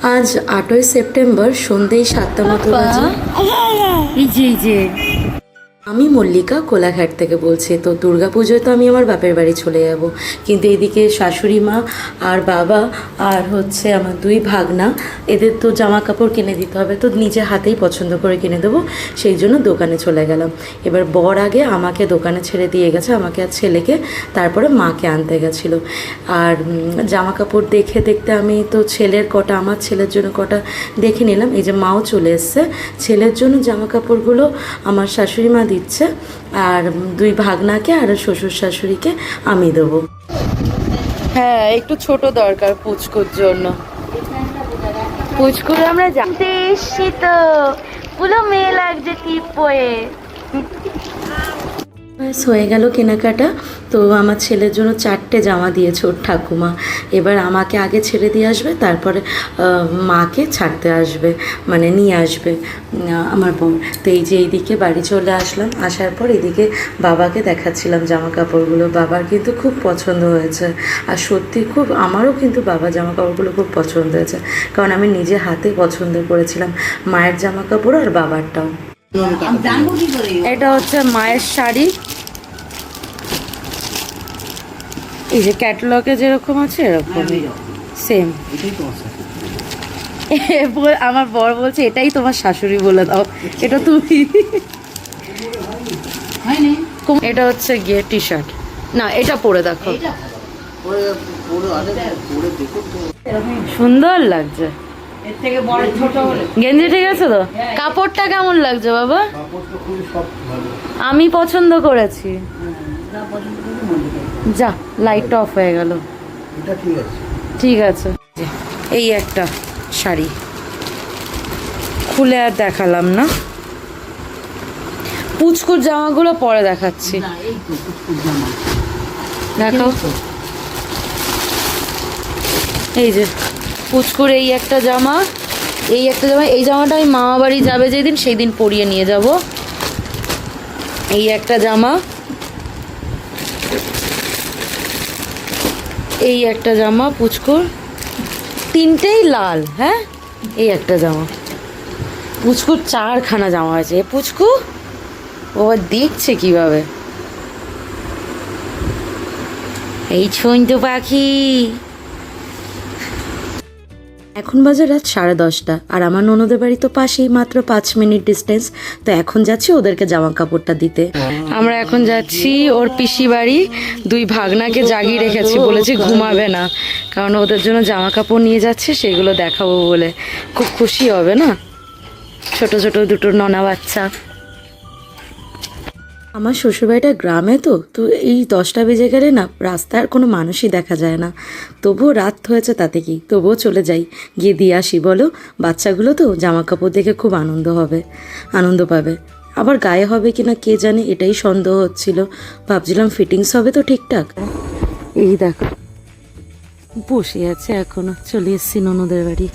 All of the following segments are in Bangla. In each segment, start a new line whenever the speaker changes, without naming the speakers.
আজ 8ই সেপ্টেম্বর সন্ধ্যে 7টা মতো বাজে।
এই যে
আমি মল্লিকা কোলাঘাট থেকে বলছি। তো দুর্গাপুজোয় তো আমি আমার বাপের বাড়ি চলে যাব, কিন্তু এদিকে শাশুড়ি মা আর বাবা আর হচ্ছে আমার দুই ভাগনা, এদের তো জামা কাপড় কিনে দিতে হবে, তো নিজে হাতেই পছন্দ করে কিনে দেবো, সেই জন্য দোকানে চলে গেলাম। এবার বর আগে আমাকে দোকানে ছেড়ে দিয়ে গেছে, আমাকে আর ছেলেকে, তারপরে মাকে আনতে গেছিলো। আর জামা কাপড় দেখে দেখতে আমি তো ছেলের কটা, আমার ছেলের জন্য কটা দেখে নিলাম। এই যে মাও চলে এসছে, ছেলের জন্য জামা কাপড়গুলো আমার শাশুড়ি মা দিচ্ছে, আর দুই ভাগনাকে আর শ্বশুর শাশুড়িকে আমি দেবো। হ্যাঁ, একটু ছোট দরকার পুচকুর জন্য। পুচকুর আমরা জানতে এসছি তো, পুরো মেয়ে লাগছে টিপ পয়ে। ব্যাস হয়ে গেল কেনাকাটা। তো আমার ছেলের জন্য 4টে জামা দিয়েছে ওর ঠাকুমা। এবার আমাকে আগে ছেড়ে দিয়ে আসবে, তারপরে মাকে ছাড়তে আসবে, মানে নিয়ে আসবে আমার বোন। তো এই যে এইদিকে বাড়ি চলে আসলাম, আসার পর এদিকে বাবাকে দেখাচ্ছিলাম জামা কাপড়গুলো। বাবার কিন্তু খুব পছন্দ হয়েছে, আর সত্যি খুব, আমারও কিন্তু বাবা জামা কাপড়গুলো খুব পছন্দ হয়েছে, কারণ আমি নিজে হাতে পছন্দ করেছিলাম মায়ের জামা কাপড় আর বাবারটাও। এটা হচ্ছে মায়ের শাড়ি, এই যে ক্যাটালগে যেরকম আছে এরকমই সেম। আমার বর বলছে এটাই তোমার শাশুড়ি বলে দাও, এটা তুমি। এটা হচ্ছে গিয়ে টি শার্ট, না এটা পরে দেখো, সুন্দর লাগছে। গেঞ্জি ঠিক আছে তো? কাপড়টা কেমন লাগছে বাবা? আমি পছন্দ করেছি। যা, লাইটটা অফ হয়ে গেল। ঠিক আছে। এই একটা শাড়ি খুলে আর দেখালাম না, পুচকুর জামাগুলো পরে দেখাচ্ছি। দেখাও, এই যে পুচকুর এই একটা জামা, এই একটা জামা। এই জামাটা আমি মামা বাড়ি যাবে যেদিন, সেই দিন পরিয়ে নিয়ে যাব। এই একটা জামা, এই একটা জামা পুচকুর, তিনটেই লাল। হ্যাঁ, এই একটা জামা। পুচকুর 4খানা জামা আছে। পুচকু ও দেখছে কিভাবে, এই ছুঁইতো পাখি। এখন বাজে রাত 10:30, আর আমার ননদের বাড়ি তো পাশেই, মাত্র 5 মিনিট ডিস্টেন্স। তো এখন যাচ্ছি ওদেরকে জামা কাপড়টা দিতে। আমরা এখন যাচ্ছি ওর পিসি বাড়ি। দুই ভাগনাকে জাগিয়ে রেখেছি, বলেছি ঘুমাবে না, কারণ ওদের জন্য জামা কাপড় নিয়ে যাচ্ছে, সেগুলো দেখাবো বলে। খুব খুশি হবে না, ছোট ছোট দুটো ননা বাচ্চা। আমার শ্বশুরবাড়িটা গ্রামে, তো তো এই 10টা বেজে গেলে না রাস্তায় আর কোনো মানুষই দেখা যায় না। তবুও রাত হয়েছে, তাতে কি, তবুও চলে যাই, গিয়ে দিয়ে আসি। বলো, বাচ্চাগুলো তো জামা কাপড় দেখে খুব আনন্দ পাবে। আবার গায়ে হবে কি না কে জানে, এটাই সন্দেহ হচ্ছিল। ভাবছিলাম ফিটিংস হবে তো ঠিকঠাক। এই দেখো বসে আছে এখনো, চলে এসছি ননদের বাড়ি।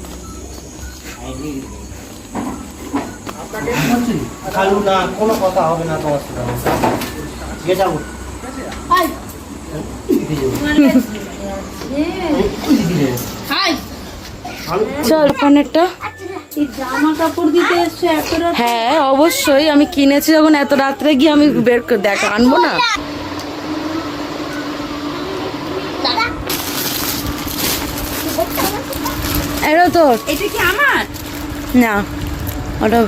খালু না, কোনো কথা হবে না তোমার সাথে। যাবো
চল ওখানেরটা।
জামা কাপড় দিতে এসছে এত রাত?
হ্যাঁ অবশ্যই, আমি কিনেছি যখন এত রাত্রে গিয়ে আমি বের করে আনবো না। এটা তোর?
এটা কি আমার
না, ওটা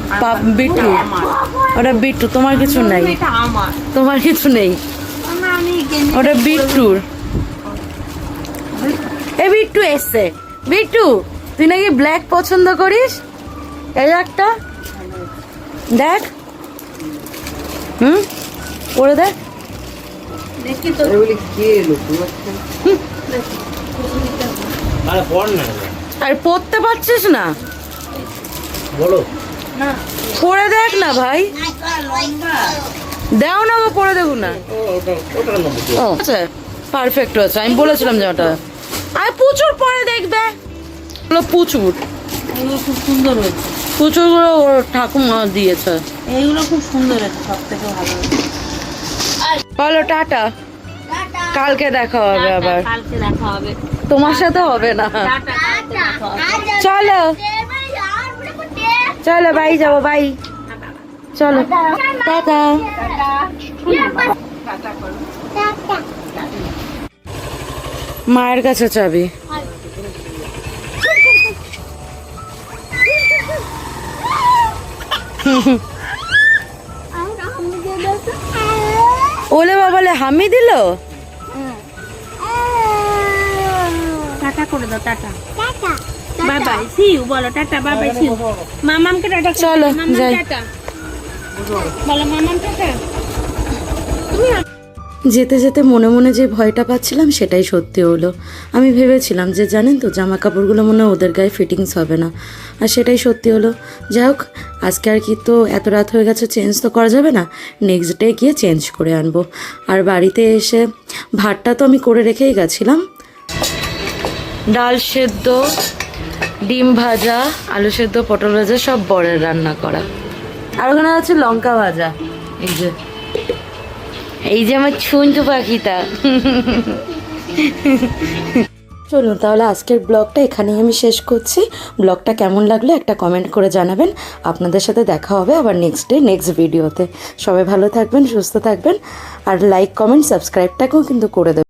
বিট্টু, ওটা বিট্টু, তোমার কিছু নাই,
এটা আমার,
তোমার কিছু নেই,
আমি
ওটা বিট্টুর। এ বিট্টু এসছে। বিট্টু, তুই নাকি ব্ল্যাক পছন্দ করিস, এই একটা দেখ, পরে দেখ।
দেখি তো,
আর পরতে পারছিস না,
বলো
না
পরে দেখ না ভাই,
লম্বা
দাও না, আমি পরে দেবো না। ও আচ্ছা, পারফেক্ট আছে, আমি বলেছিলাম যে ওটা। আর প্রচুর পরে দেখবে, প্রচুর,
এগুলো খুব সুন্দর হয়েছে,
প্রচুর গুলো ওর ঠাকুমা দিয়েছে।
এইগুলো খুব সুন্দর হয়েছে, সব থেকে ভালো হয়েছে।
বলো টাটা, কালকে দেখা হবে আবার।
কালকে দেখা হবে,
তোমার সাথে হবে না।
টাটা।
চলো চলো বাই যাবো বাই চলো টাটা মায়ের কাছে চাবি ওলে বাবালে হামি দিল
টাটা করে দাও tata bye bye see you বলো tata bye bye see you মামামকে টাটা করে
চলো,
দাও, মামাম
যাই।
টাটা বলো মামাম টাটা
যেতে যেতে মনে মনে যে ভয়টা পাচ্ছিলাম সেটাই সত্যি হলো আমি ভেবেছিলাম যে জানেন তো জামা কাপড়গুলো মনে হয় ওদের গায়ে ফিটিংস হবে না আর সেটাই সত্যি হলো যাই হোক আজকে আর কি তো এত রাত হয়ে গেছে চেঞ্জ তো করা যাবে না নেক্সট ডে গিয়ে চেঞ্জ করে আনবো আর বাড়িতে এসে ভাতটা তো আমি করে রেখেই গেছিলাম ডাল সেদ্ধ ডিম ভাজা আলু সেদ্ধ পটল ভাজা সব বরের রান্না করা আর ওখানে আছে লঙ্কা ভাজা এই যে আমার ছুঞ্চু পাখিটা চলুন তাহলে আজকের ব্লগটা এখানেই আমি শেষ করছি ব্লগটা কেমন লাগলো একটা কমেন্ট করে জানাবেন আপনাদের সাথে দেখা হবে আবার নেক্সট ডে নেক্সট ভিডিওতে সবাই ভালো থাকবেন সুস্থ থাকবেন আর লাইক কমেন্ট সাবস্ক্রাইবটাকেও কিন্তু করে দেবেন